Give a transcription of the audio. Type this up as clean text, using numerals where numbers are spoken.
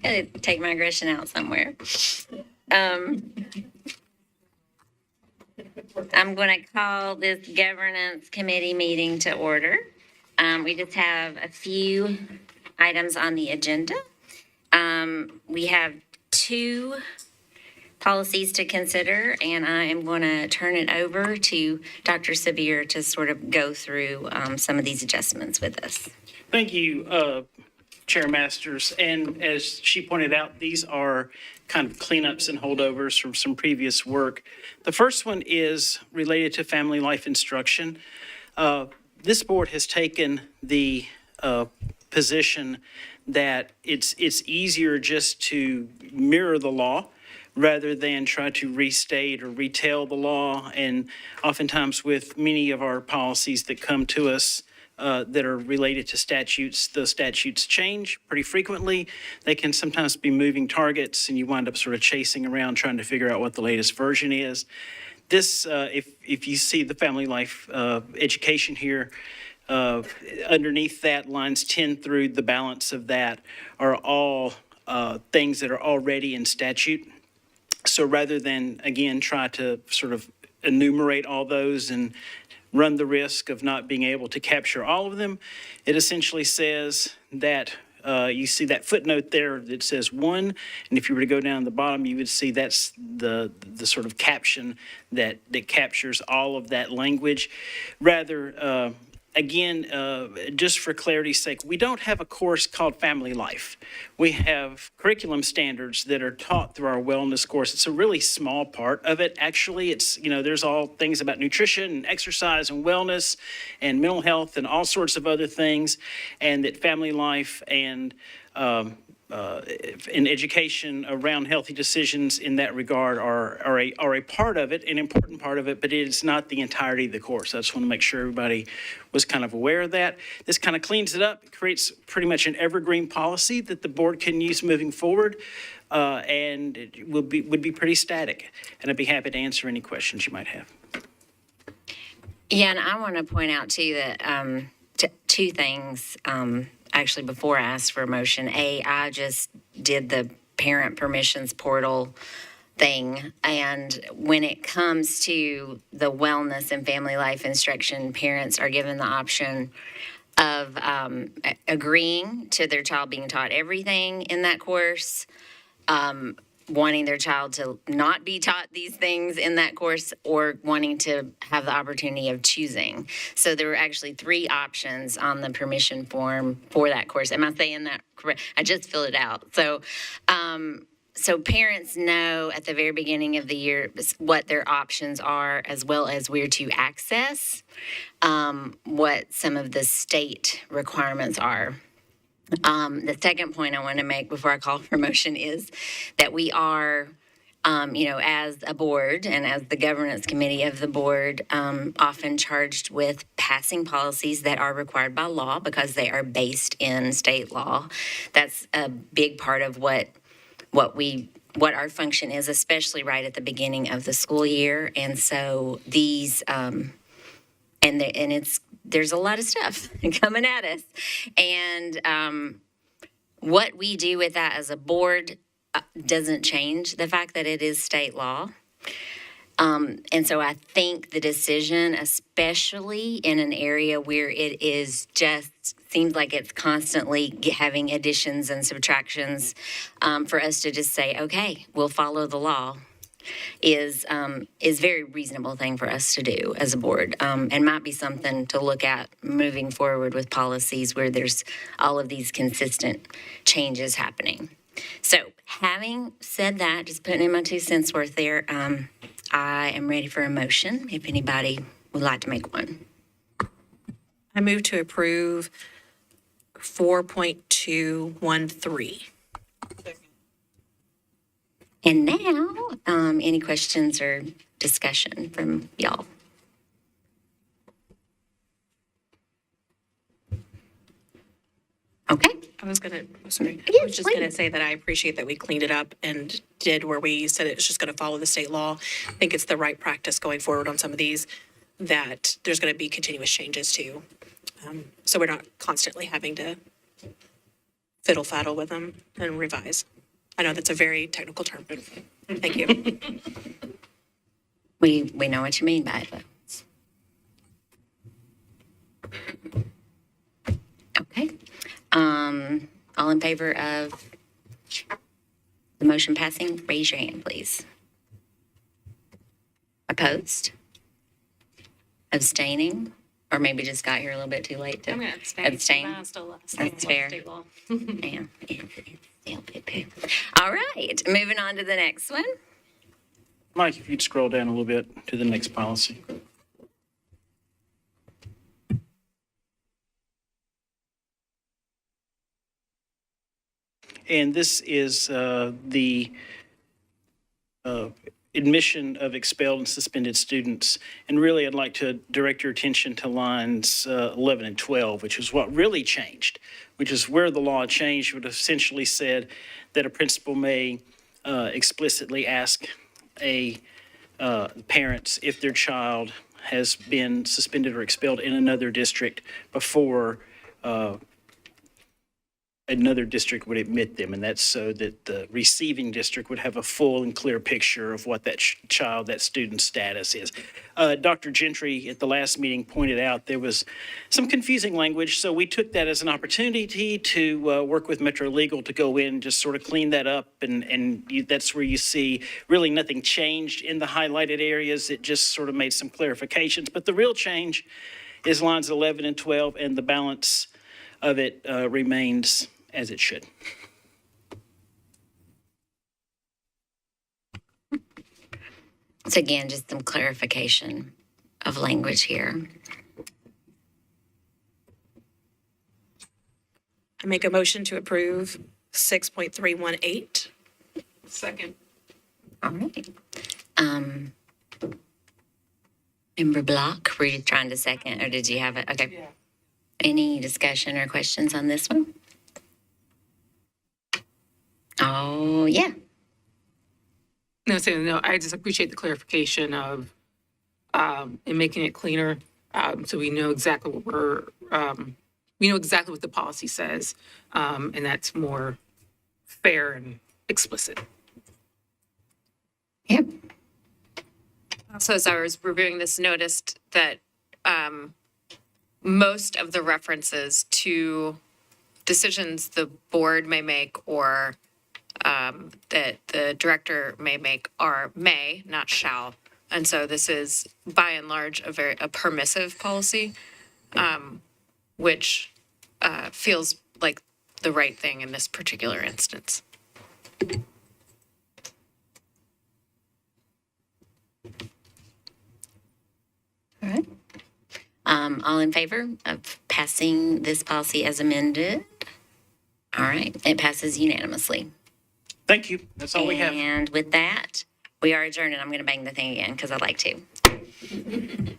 Gotta take my aggression out somewhere. I'm going to call this governance committee meeting to order. We just have a few items on the agenda. We have two policies to consider, and I am going to turn it over to Dr. Sevier to sort of go through some of these adjustments with us. Thank you, Chair Masters. And as she pointed out, these are kind of cleanups and holdovers from some previous work. The first one is related to family life instruction. This board has taken the position that it's easier just to mirror the law rather than try to restate or retell the law. And oftentimes with many of our policies that come to us that are related to statutes, the statutes change pretty frequently. They can sometimes be moving targets, and you wind up sort of chasing around trying to figure out what the latest version is. This, if you see the family life education here, underneath that, lines 10 through the balance of that are all things that are already in statute. So rather than, again, try to sort of enumerate all those and run the risk of not being able to capture all of them, it essentially says that you see that footnote there that says 1, and if you were to go down the bottom, you would see that's the sort of caption that captures all of that language. Rather, again, just for clarity's sake, we don't have a course called Family Life. We have curriculum standards that are taught through our wellness course. It's a really small part of it. Actually, it's, there's all things about nutrition and exercise and wellness and mental health and all sorts of other things. And that family life and in education around healthy decisions in that regard are a part of it, an important part of it, but it is not the entirety of the course. I just want to make sure everybody was kind of aware of that. This kind of cleans it up. It creates pretty much an evergreen policy that the board can use moving forward, and it would be pretty static. And I'd be happy to answer any questions you might have. Yeah, and I want to point out too that two things. Actually, before I asked for a motion, I just did the parent permissions portal thing. And when it comes to the wellness and family life instruction, parents are given the option of agreeing to their child being taught everything in that course, wanting their child to not be taught these things in that course, or wanting to have the opportunity of choosing. So there were actually 3 options on the permission form for that course. Am I saying that correct? I just filled it out. So, so parents know at the very beginning of the year what their options are, as well as where to access what some of the state requirements are. The second point I want to make before I call for motion is that we are, as a board and as the governance committee of the board, often charged with passing policies that are required by law because they are based in state law. That's a big part of what our function is, especially right at the beginning of the school year. And so these, there's a lot of stuff coming at us. And what we do with that as a board doesn't change the fact that it is state law. And so I think the decision, especially in an area where it is just seems like it's constantly having additions and subtractions, for us to just say, okay, we'll follow the law, is very reasonable thing for us to do as a board, and might be something to look at moving forward with policies where there's all of these consistent changes happening. So having said that, just putting in my 2 cents worth there, I am ready for a motion if anybody would like to make one. I move to approve 4.213. And now, any questions or discussion from y'all? Okay. I was just going please. to say that I appreciate that we cleaned it up and did where we said it's just going to follow the state law. I think it's the right practice going forward on some of these, that there's going to be continuous changes to. So we're not constantly having to fiddle faddle with them and revise. I know that's a very technical term. Thank you. We know what you mean by it. Okay. All in favor of the motion passing, raise your hand, please. Opposed? Abstaining? Or maybe just got here a little bit too late to I'm going to abstain. abstain? Mine still That's fair. state law. Yeah, it's still poo-poo. All right, moving on to the next one. Mike, if you'd scroll down a little bit to the next policy. And this is the admission of expelled and suspended students. And really, I'd like to direct your attention to lines 11 and 12, which is what really changed, which is where the law changed, would essentially said that a principal may explicitly ask parents if their child has been suspended or expelled in another district before another district would admit them, and that's so that the receiving district would have a full and clear picture of what that child, that student's status is. Dr. Gentry at the last meeting pointed out there was some confusing language, so we took that as an opportunity to work with Metro Legal to go in and just sort of clean that up, and that's where you see really nothing changed in the highlighted areas. It just sort of made some clarifications, but the real change is lines 11 and 12, and the balance of it remains as it should. So again, just some clarification of language here. I make a motion to approve 6.318. Second. All right. Member Block, were you trying to second, or did you have it? Okay. Yeah. Any discussion or questions on this one? Oh, yeah. No, I just appreciate the clarification of, and making it cleaner, so we know exactly what we know exactly what the policy says, and that's more fair and explicit. Yep. So as I was reviewing this, noticed that most of the references to decisions the board may make or that the director may make are may, not shall. And so this is by and large a permissive policy, which feels like the right thing in this particular instance. All right. All in favor of passing this policy as amended? All right, it passes unanimously. Thank you. That's all we have. And with that, we are adjourned, and I'm going to bang the thing again because I like to.